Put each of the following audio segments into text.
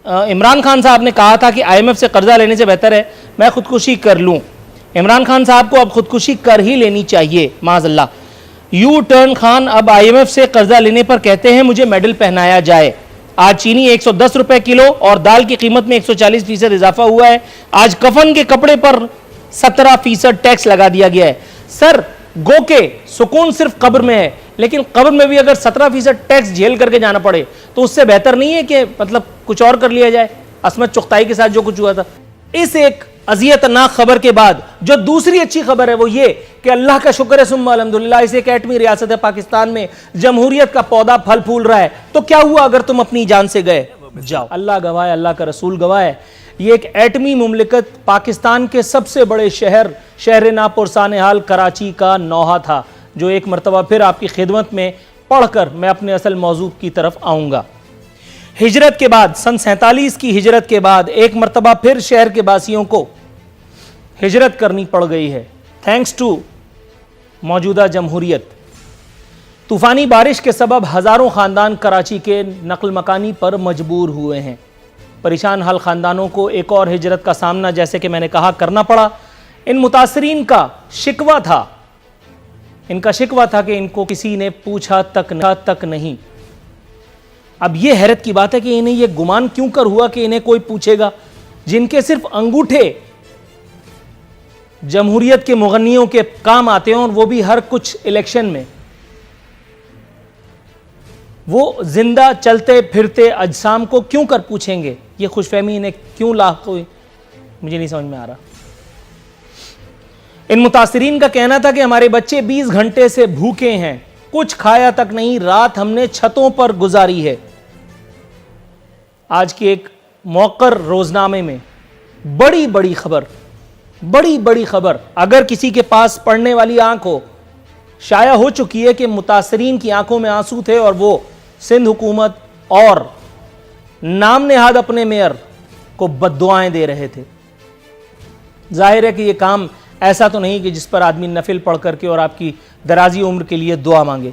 इमरान खान साहब ने कहा था कि IMF से कर्जा लेने से बेहतर है मैं खुदकुशी कर लूं। इमरान खान साहब को अब खुदकुशी कर ही लेनी चाहिए, माज़अल्लाह। यू टर्न खान अब IMF से कर्जा लेने पर कहते हैं मुझे मेडल पहनाया जाए। आज चीनी 110 रुपए किलो और दाल की कीमत में 140% इजाफा हुआ है। आज कफन के कपड़े पर 17% टैक्स लगा दिया गया है। सर, गो के सुकून सिर्फ कब्र में है, लेकिन कब्र में भी अगर 17% टैक्स झेल करके जाना पड़े तो उससे बेहतर नहीं है कि मतलब कुछ और कर लिया जाए। असमत चुगताई के साथ जो कुछ हुआ था। इस एक अजियतनाक खबर के बाद जो दूसरी अच्छी खबर है वो ये कि अल्लाह का शुक्र है सुम्मा अल्हम्दुलिल्लाह, इस एक एटमी रियासत है पाकिस्तान में जमहूरियत का पौधा फल फूल रहा है। तो क्या हुआ अगर तुम अपनी जान से गए? जाओ, अल्लाह गवाह है, अल्लाह का रसूल गवाह है। ये एक एटमी मुमलिकत पाकिस्तान के सबसे बड़े शहर नापुरसान हाल कराची का नौहा था, जो एक मरतबा फिर आपकी खिदमत में पढ़कर मैं अपने असल मौजू की तरफ आऊँगा। हिजरत के बाद, सन 47 की हिजरत के बाद एक मरतबा फिर शहर के बासियों को हिजरत करनी पड़ गई है, थैंक्स टू मौजूदा जमहूरियत। तूफ़ानी बारिश के सबब हज़ारों ख़ानदान कराची के नकल मकानी पर मजबूर हुए हैं। परेशान हाल ख़ानदानों को एक और हिजरत का सामना, जैसे कि मैंने कहा, करना पड़ा। इन मुतासरीन का शिकवा था, इनका शिकवा था कि इनको किसी ने पूछा तक नहीं। अब यह हैरत की बात है कि इन्हें यह गुमान क्यों कर हुआ कि इन्हें कोई पूछेगा, जिनके सिर्फ अंगूठे जमहूरियत के मुगन्नियों के काम आते हैं, और वो भी हर कुछ इलेक्शन में। वो जिंदा चलते फिरते अजसाम को क्यों कर पूछेंगे? ये खुशफहमी इन्हें क्यों लाक हुई, मुझे नहीं समझ में आ रहा। इन मुतासरीन का कहना था कि हमारे बच्चे 20 घंटे से भूखे हैं, कुछ खाया तक नहीं, रात हमने छतों पर गुजारी है। आज की एक मौकर रोजनामे में बड़ी बड़ी खबर, अगर किसी के पास पढ़ने वाली आंख हो, शाया हो चुकी है कि मुतासरीन की आंखों में आंसू थे और वो सिंध हुकूमत और नाम नेहाद अपने मेयर को बद्दुआएं दे रहे थे। जाहिर है कि यह काम ऐसा तो नहीं कि जिस पर आदमी नफिल पढ़ करके और आपकी दराजी उम्र के लिए दुआ मांगे।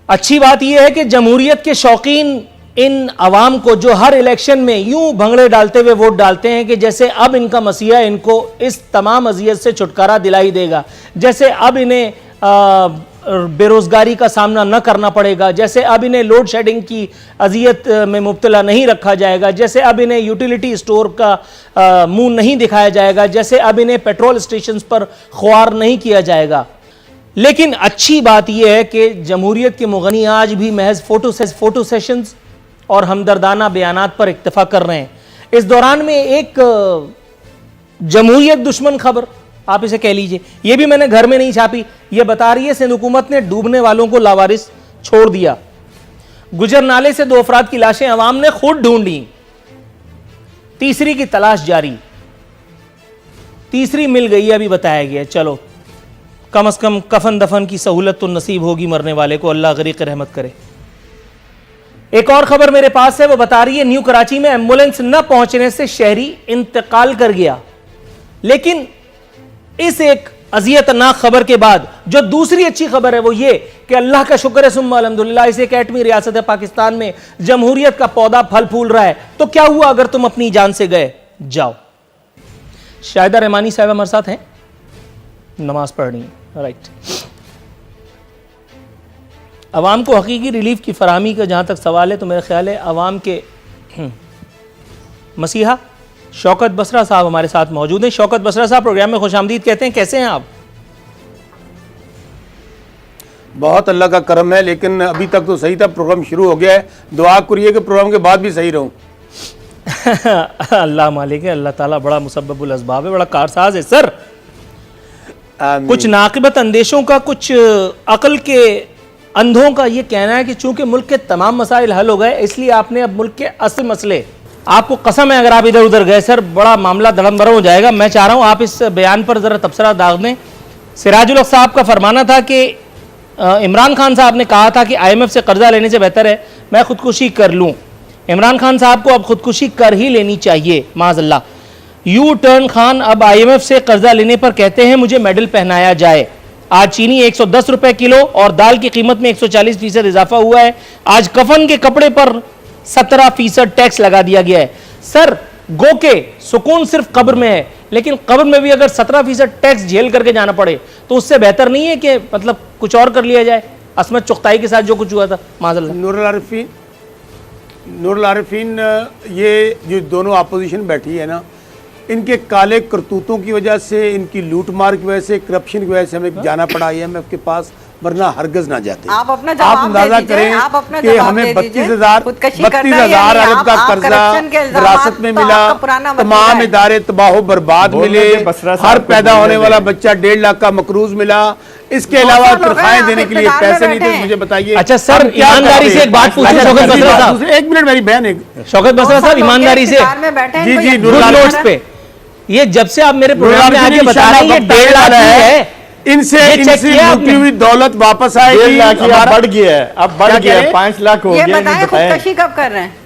अच्छी बात यह है कि जमहूरियत के शौकीन इन अवाम को, जो हर इलेक्शन में यूं भंगड़े डालते हुए वोट डालते हैं कि जैसे अब इनका मसीहा इनको इस तमाम अजियत से छुटकारा दिलाई देगा, जैसे अब इन्हें बेरोजगारी का सामना न करना पड़ेगा, जैसे अब इन्हें लोड शेडिंग की अजियत में मुब्तला नहीं रखा जाएगा, जैसे अब इन्हें यूटिलिटी स्टोर का मुंह नहीं दिखाया जाएगा, जैसे अब इन्हें पेट्रोल स्टेशन पर ख्वार नहीं किया जाएगा। लेकिन अच्छी बात यह है कि जमहूरियत के मुगनी आज भी महज फोटो सेशंस और हमदर्दाना बयानात पर इक्तफा कर रहे हैं। इस दौरान में एक जमहूरियत दुश्मन खबर, आप इसे कह लीजिए, यह भी मैंने घर में नहीं छापी, यह बता रही है सिंध हुकूमत ने डूबने वालों को लावारिस छोड़ दिया। गुजर नाले से 2 अफराद की लाशें अवाम ने खुद ढूंढी, तीसरी की तलाश जारी, तीसरी मिल गई अभी बताया गया। चलो, कम से कम कफन दफन की सहूलत तो नसीब होगी मरने वाले को, अल्लाह गरीक रहमत करे। एक और खबर मेरे पास है, वो बता रही है न्यू कराची में एम्बुलेंस न पहुंचने से शहरी इंतकाल कर गया। लेकिन इस एक अजियतनाक खबर के बाद जो दूसरी अच्छी खबर है वो ये कि अल्लाह का शुक्र है सुम्मा अल्हम्दुलिल्लाह, इस एक एटमी रियासत है पाकिस्तान में जमहूरियत का पौधा फल फूल रहा है। तो क्या हुआ अगर तुम अपनी जान से गए? जाओ। शाहिदा रहमानी साहब हमारे साथ हैं, नमाज पढ़नी है, राइट। अवाम को हकीकी रिलीफ की फराहमी का जहाँ तक सवाल है तो मेरा ख्याल है अवाम के मसीहा शौकत बसरा साहब हमारे साथ मौजूद हैं। शौकत बसरा साहब, प्रोग्राम में खुशामदीद कहते हैं, कैसे हैं आप? बहुत अल्लाह का करम है, लेकिन अभी तक तो सही था, प्रोग्राम शुरू हो गया है। दुआ करिए कि प्रोग्राम के बाद भी सही रहूं। अल्लाह मालिक है, अल्लाह ताला बड़ा मुसब्बबुल असबाब है, बड़ा कारसाज है। सर, कुछ नाक़िबत अंदेशों का, कुछ अक्ल के अंधों का ये कहना है कि चूंकि मुल्क के तमाम मसाइल हल हो गए, इसलिए आपने अब मुल्क के असल मसले, आपको कसम है अगर आप इधर उधर गए सर बड़ा मामला धड़म भरम हो जाएगा। मैं चाह रहा हूँ आप इस बयान पर ज़रा तबसरा दाग दें। सिराजुल हक साहब का फरमाना था कि इमरान खान साहब ने कहा था कि IMF से कर्जा लेने से बेहतर है मैं खुदकुशी कर लूँ। इमरान खान साहब को अब खुदकुशी कर ही लेनी चाहिए, माज़अल्लाह। यू टर्न खान अब IMF से कर्जा लेने पर कहते हैं मुझे मेडल पहनाया जाए। आज चीनी 110 रुपए किलो और दाल की कीमत में 140% इजाफा हुआ है। आज कफन के कपड़े पर 17% टैक्स लगा दिया गया है। सर गो के सुकून सिर्फ कब्र में है, लेकिन कब्र में भी अगर 17% टैक्स झेल करके जाना पड़े तो उससे बेहतर नहीं है कि मतलब कुछ और कर लिया जाए, असमत चुगताई के साथ जो कुछ हुआ था। माज़ल्लाह। नूरुल आरिफीन, ये जो दोनों अपोजिशन बैठी है ना, इनके काले करतूतों की वजह से, इनकी लूट मार की वजह से, करप्शन की वजह से हमें जाना पड़ा IMF के पास, वरना हरगज ना जाते। आप अपना जवाब अंदाजा दे दीजिए, करें आप अपना कि जवाब हमें दे दीजिए। 32,000 खुदकशी करता है, अरब का आप कर्जा करप्शन के इल्जामात विरासत में तो मिला, आपका पुराना वतीरा तमाम है। इदारे तबाह बर्बाद मिले, हर पैदा होने वाला बच्चा 1.5 लाख का मकरूज मिला, इसके अलावा तनख्वाहें देने के लिए पैसे नहीं थे। मुझे बताइए। अच्छा सर, ईमानदारी से एक बात पूछूं शौकत बसरा साहब। एक मिनट मेरी बहन, शौकत बसरा साहब ईमानदारी से, जी जी, गुड नोट्स पे, ये जब से आप मेरे प्रोग्राम में आके बता रहे हैं ये 1.5 लाख है, इनसे ये चेक इनसे किया लूटी आपने? हुई दौलत वापस आएगी। 1.5 लाख अब बढ़ गया है, अब बढ़ क्या गया कह है, रहे? 5 लाख हो ये गया। बताएं खुदकशी कब कर रहे हैं?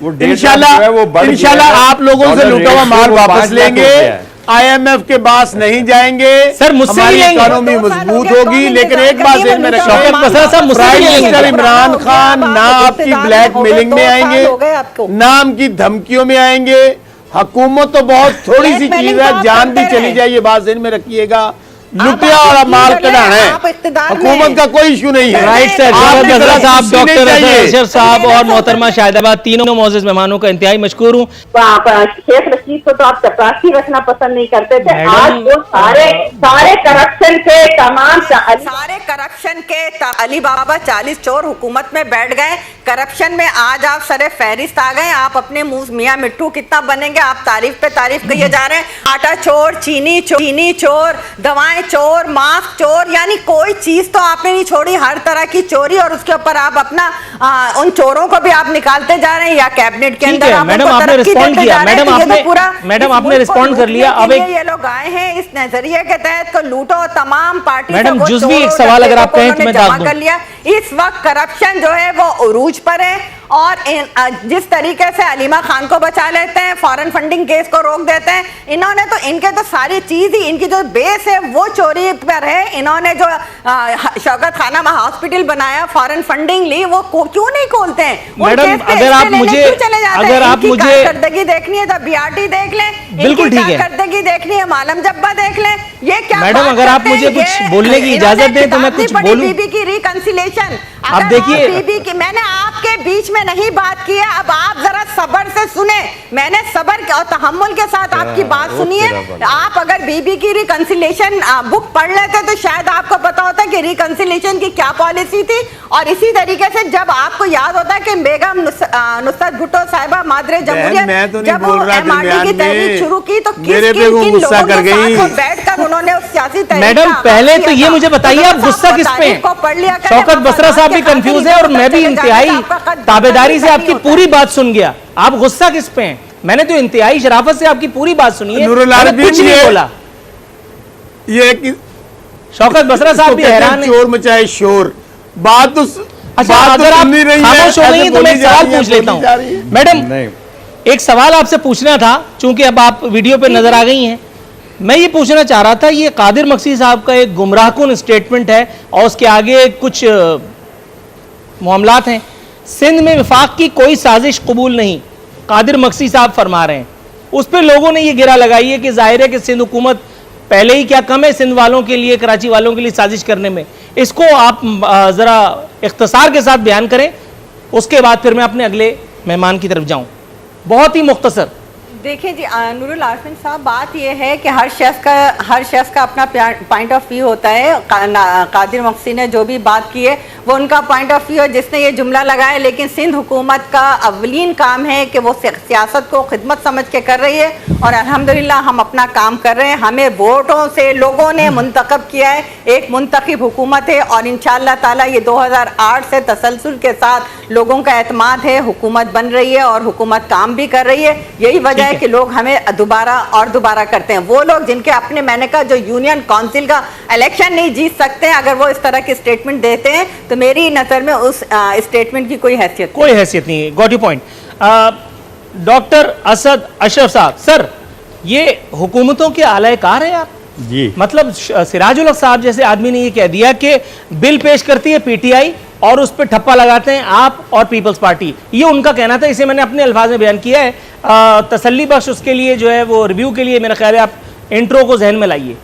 वो 1.5 लाख इंशाल्लाह जो है वो बढ़ गया इंशाल्लाह है। आप लोगों से डॉलर लूटा हुआ रेट माल वो 5 वापस लाख हो लेंगे, गया है। IMF के पास नहीं जाएंगे, सर, मुझसे हमारी ही लेंगे। इकोनॉमी 2 साल हो मजबूत गया, होगी। कौन लेकिन इंतजार एक बात करिए, ध्यान में लूटा रखें, हुआ शौकत बसरा साहब मुझसे ही प्राइम लेंगे। मिनिस्टर इमरान खान ना आपकी ब्लैक मेलिंग में आएंगे, हो गए आपको। नाम की धमकियों में आएंगे। हुकूमत तो बहुत थोड़ी सी ब्लैकमेलिंग चीज है, तो आप जान भी करते चली रहे। जाए, ये बात ज़हन में रखिएगा। लुटिया आप और यकीन माल कर लें, कढ़ाना है, आप इख्तिदार में हुकूमत का कोई इशू नहीं है। राइट सर, आप शौकत बसरा साहब, सीने डॉक्टर चाहिए। अशरफ साहब और मोहतरमा शाहिदाबाद, तीनों मोअज़्ज़ज़ मेहमानों का इंतहाई मशकूर हूँ। शेख रशीद को तो आप चपरासी रखना पसंद नहीं करते थे। मैडम, आज वो सारे करप्शन के तमाम सारे करप्शन के अली बाबा 40 चोर हुकूमत में बैठ गए, करप्शन में आज आप सरे फहरिस्त आ गए। आप अपने मुंह मियां मिट्टू कितना बनेंगे, आप तारीफ पे तारीफ कहिए जा रहे हैं। आटा चोर, चीनी चोर, दवाएं चोर, मास्क चोर, यानी कोई चीज तो आपने नहीं छोड़ी, हर तरह की चोरी। और उसके ऊपर आप अपना उन चोरों को भी आप निकालते जा रहे हैं, या कैबिनेट के ठीक अंदर है, आप मैडम, उनको आपने तरक्की रिस्पॉन्ड देते किया। जा रहे हैं। मैडम, तो ये तो आपने- पूरा मैडम, इस आपने मुल्क को रिस्पॉन्ड कर लिया। लूटने अब के एक- लिए ये लोग आए हैं इस नजरिए के तहत को लूटो तमाम पार्टी। मैडम, को जुज़वी एक चोरों, सवाल अगर आप डकैतों को कहें तो उन्होंने मैं दाग जमा दूं। कर लिया। इस वक्त करप्शन जो है वो उरूज पर है, और जिस तरीके से अलीमा खान को बचा लेते हैं, फॉरेन फंडिंग केस को रोक देते हैं, इन्होंने तो इनके तो सारी चीज ही, इनकी जो बेस है वो चोरी पर है। इन्होंने जो शौकत खाना हॉस्पिटल बनाया, फॉरेन फंडिंग ली, वो क्यों नहीं खोलते हैं? उन मैडम, केस पे अगर आप स्टे लेने मुझे- क्यों चले जाते हैं? अगर आप इनकी मुझे- कारकर्दगी देखनी है तो BRT देख लें, बिल्कुल इनकी ठीक है। कारकर्दगी देखनी है मालम जब्बा देख लें। ये क्या मैडम, बात अगर आप करते हैं? मुझे कुछ ये बोलने की इजाजत इन्होंने दें तो मैं किताब नहीं कुछ पढ़ी बोलूं। बीबी की रिकंसिलेशन। आप देखिए- बीबी की, मैंने आपके बीच में नहीं बात की है, अब आप जरा सब्र से सुने। मैंने सब्र और तहम्मुल के साथ आपकी बात सुनी है। आप अगर बीबी की रिकंसिलेशन बुक पढ़ लेते तो शायद आपको पता होता कि रिकंसिलेशन की क्या पॉलिसी थी। और इसी तरीके से जब आपको याद होता है कि बेगम नुसरत भुट्टो साहिबा मादरे जमहूरियत मैं तो नहीं जब बोल रहा MRD की दरमियान तहरीक में, शुरू की तो मेरे पे वो किन गुस्सा लोगों कर के साथ गई। वो बैठकर उन्होंने उस सियासी तहरीक मैडम, का पहले आगाज तो किया ये था। मुझे बताइए आप तो गुस्सा किस पे तारीख को पढ़ लिया करें, शौकत बसरा साहब भी के खातिर कंफ्यूज है और मैं भी चले जाने इंतहाई से आपका कद ताबेदारी से नहीं आपकी होता। पूरी बात सुन गया। आप गुस्सा किस पे हैं? मैंने तो इंतहाई शराफत से आपकी पूरी बात सुनी है, नूरुल मैंने आरिफीन कुछ नहीं ये- बोला। ये कि शौकत बसरा साहब भी कहते हैं हैरान है। चोर मचाए शोर, बात तो अच्छा, बात तो अगर आप सुन नहीं रही है, खामोश हो गई ऐसे तो मैं बोली एक जा सवाल रही है, पूछ लेता बोली जा रही है। हूं। मैडम, नहीं, एक सवाल आपसे पूछना था, चूंकि अब आप वीडियो पे नजर आ गई हैं। मैं ये पूछना चाह रहा था, ये कादिर मक्सी साहब का एक गुमराहकुन स्टेटमेंट है और उसके आगे कुछ मामलात हैं। सिंध में विफाक की कोई साजिश कबूल नहीं, कादिर मक्सी साहब फरमा रहे हैं। उस पर लोगों ने ये गिरा लगाई है कि जाहिर है कि सिंध हुकूमत पहले ही क्या कम है सिंध वालों के लिए, कराची वालों के लिए साजिश करने में। इसको आप ज़रा इख्तिसार के साथ बयान करें, उसके बाद फिर मैं अपने अगले मेहमान की तरफ जाऊं। बहुत ही मुख्तसर। देखिए जी नूरुल आरिफीन साहब, बात यह है कि हर शख्स का अपना पॉइंट ऑफ व्यू होता है। कादिर मक्सी ने जो भी बात की है वो उनका पॉइंट ऑफ व्यू है जिसने ये जुमला लगाया, लेकिन सिंध हुकूमत का अवलीन काम है कि वो सियासत को खिदमत समझ के कर रही है और अल्हम्दुलिल्लाह हम अपना काम कर रहे हैं। हमें वोटों से लोगों ने मुंतखब किया है, एक मुंतखब हुकूमत है और इंशाअल्लाह ताला ये 2008 से तसलसल के साथ लोगों का एतमाद है, हुकूमत बन रही है और हुकूमत काम भी कर रही है। यही वजह है कि लोग हमें दोबारा और दोबारा करते हैं। वो लोग जिनके अपने, मैंने कहा, जो यूनियन काउंसिल का इलेक्शन नहीं जीत सकते, अगर वो इस तरह की स्टेटमेंट देते हैं तो मेरी नज़र में उस स्टेटमेंट की कोई हैसियत कोई हैसियत नहीं है। Got you point. Doctor Asad Ashraf साहब, सर ये हुकूमतों के आलाकार हैं आप? जी, मतलब सिराजुल हक साहब जैसे आदमी ने ये कह दिया कि बिल पेश करती है PTI और उस पर ठप्पा लगाते हैं आप और पीपल्स पार्टी। ये उनका कहना था, इसे मैंने अपने अल्फाज में बयान किया है। तसल्ली बख्श उसके लिए जो है वो रिव्यू के लिए मेरा ख्याल है आप इंट्रो को जहन में लाइए।